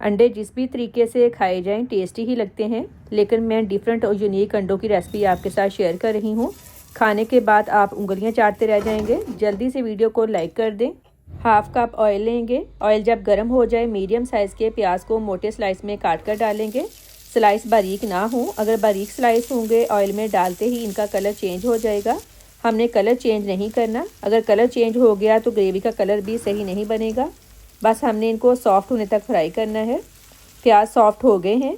अंडे जिस भी तरीके से खाए जाएं टेस्टी ही लगते हैं, लेकिन मैं डिफरेंट और यूनिक अंडों की रेसिपी आपके साथ शेयर कर रही हूं। खाने के बाद आप उंगलियां चाटते रह जाएंगे। जल्दी से वीडियो को लाइक कर दें। हाफ कप ऑयल लेंगे। ऑयल जब गर्म हो जाए मीडियम साइज़ के प्याज को मोटे स्लाइस में काट कर डालेंगे। स्लाइस बारीक ना हो, अगर बारीक स्लाइस होंगे ऑयल में डालते ही इनका कलर चेंज हो जाएगा। हमने कलर चेंज नहीं करना, अगर कलर चेंज हो गया तो ग्रेवी का कलर भी सही नहीं बनेगा। बस हमने इनको सॉफ्ट होने तक फ्राई करना है। प्याज सॉफ्ट हो गए हैं।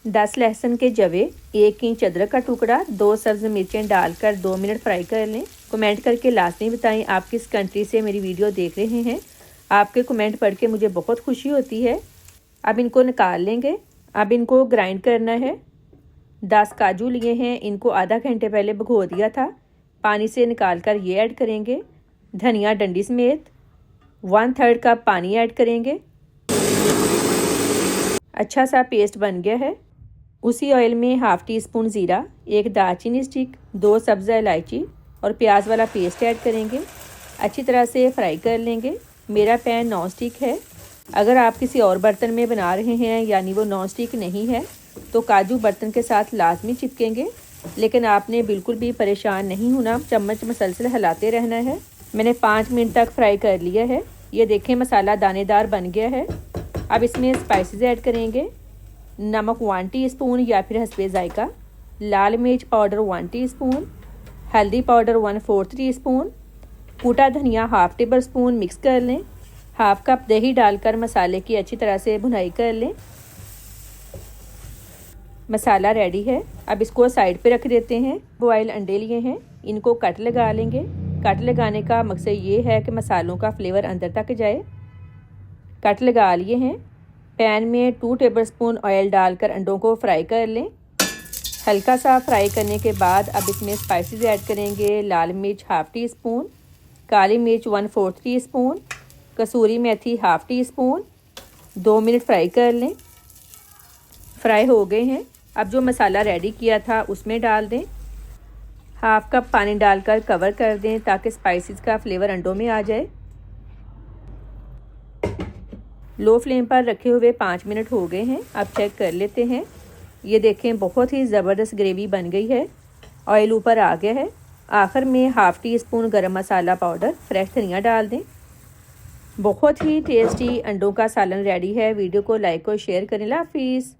10 लहसुन के जवे, 1 इंच अदरक का टुकड़ा, 2 सब्ज़ मिर्चें डालकर 2 मिनट फ्राई कर लें। कमेंट करके लाजमी बताएं आप किस कंट्री से मेरी वीडियो देख रहे हैं। आपके कमेंट पढ़ के मुझे बहुत खुशी होती है। अब इनको निकाल लेंगे। अब इनको ग्राइंड करना है। 10 काजू लिए हैं, इनको आधा घंटे पहले भिगो दिया था। पानी से निकाल कर ये ऐड करेंगे। धनिया डंडी समेत 1/3 कप पानी ऐड करेंगे। अच्छा सा पेस्ट बन गया है। उसी ऑयल में हाफ़ टी स्पून ज़ीरा, 1 दालचीनी स्टिक, 2 सब्ज़ इलायची और प्याज वाला पेस्ट ऐड करेंगे। अच्छी तरह से फ्राई कर लेंगे। मेरा पैन नॉन स्टिक है। अगर आप किसी और बर्तन में बना रहे हैं यानी वो नॉन स्टिक नहीं है तो काजू बर्तन के साथ लाजमी चिपकेंगे, लेकिन आपने बिल्कुल भी परेशान नहीं होना, चम्मच मसलसल हिलाते रहना है। मैंने 5 मिनट तक फ्राई कर लिया है। ये देखें मसाला दानेदार बन गया है। अब इसमें स्पाइसेस ऐड करेंगे। नमक 1 टीस्पून या फिर हस्बे जायका, लाल मिर्च पाउडर 1 टीस्पून, हल्दी पाउडर 1/4 टीस्पून, कूटा धनिया हाफ टेबल स्पून मिक्स कर लें। हाफ कप दही डालकर मसाले की अच्छी तरह से भुनाई कर लें। मसाला रेडी है। अब इसको साइड पे रख देते हैं। बॉयल अंडे लिए हैं, इनको कट लगा लेंगे। कट लगाने का मकसद ये है कि मसालों का फ्लेवर अंदर तक जाए। कट लगा लिए हैं। पैन में 2 टेबलस्पून ऑयल डालकर अंडों को फ्राई कर लें। हल्का सा फ्राई करने के बाद अब इसमें स्पाइसेस ऐड करेंगे। लाल मिर्च हाफ टी स्पून, काली मिर्च 1/4 टीस्पून, कसूरी मेथी half teaspoon. 2 minute fry कर लें। फ्राई हो गए हैं। अब जो मसाला रेडी किया था उसमें डाल दें। हाफ कप पानी डालकर कवर कर दें ताकि स्पाइसेस का फ्लेवर अंडों में आ जाए। लो फ्लेम पर रखे हुए 5 मिनट हो गए हैं। अब चेक कर लेते हैं। ये देखें बहुत ही ज़बरदस्त ग्रेवी बन गई है। ऑयल ऊपर आ गया है। आखिर में हाफ़ टी स्पून गरम मसाला पाउडर, फ्रेश धनिया डाल दें। बहुत ही टेस्टी अंडों का सालन रेडी है। वीडियो को लाइक और शेयर करें। अल्लाह हाफिज़।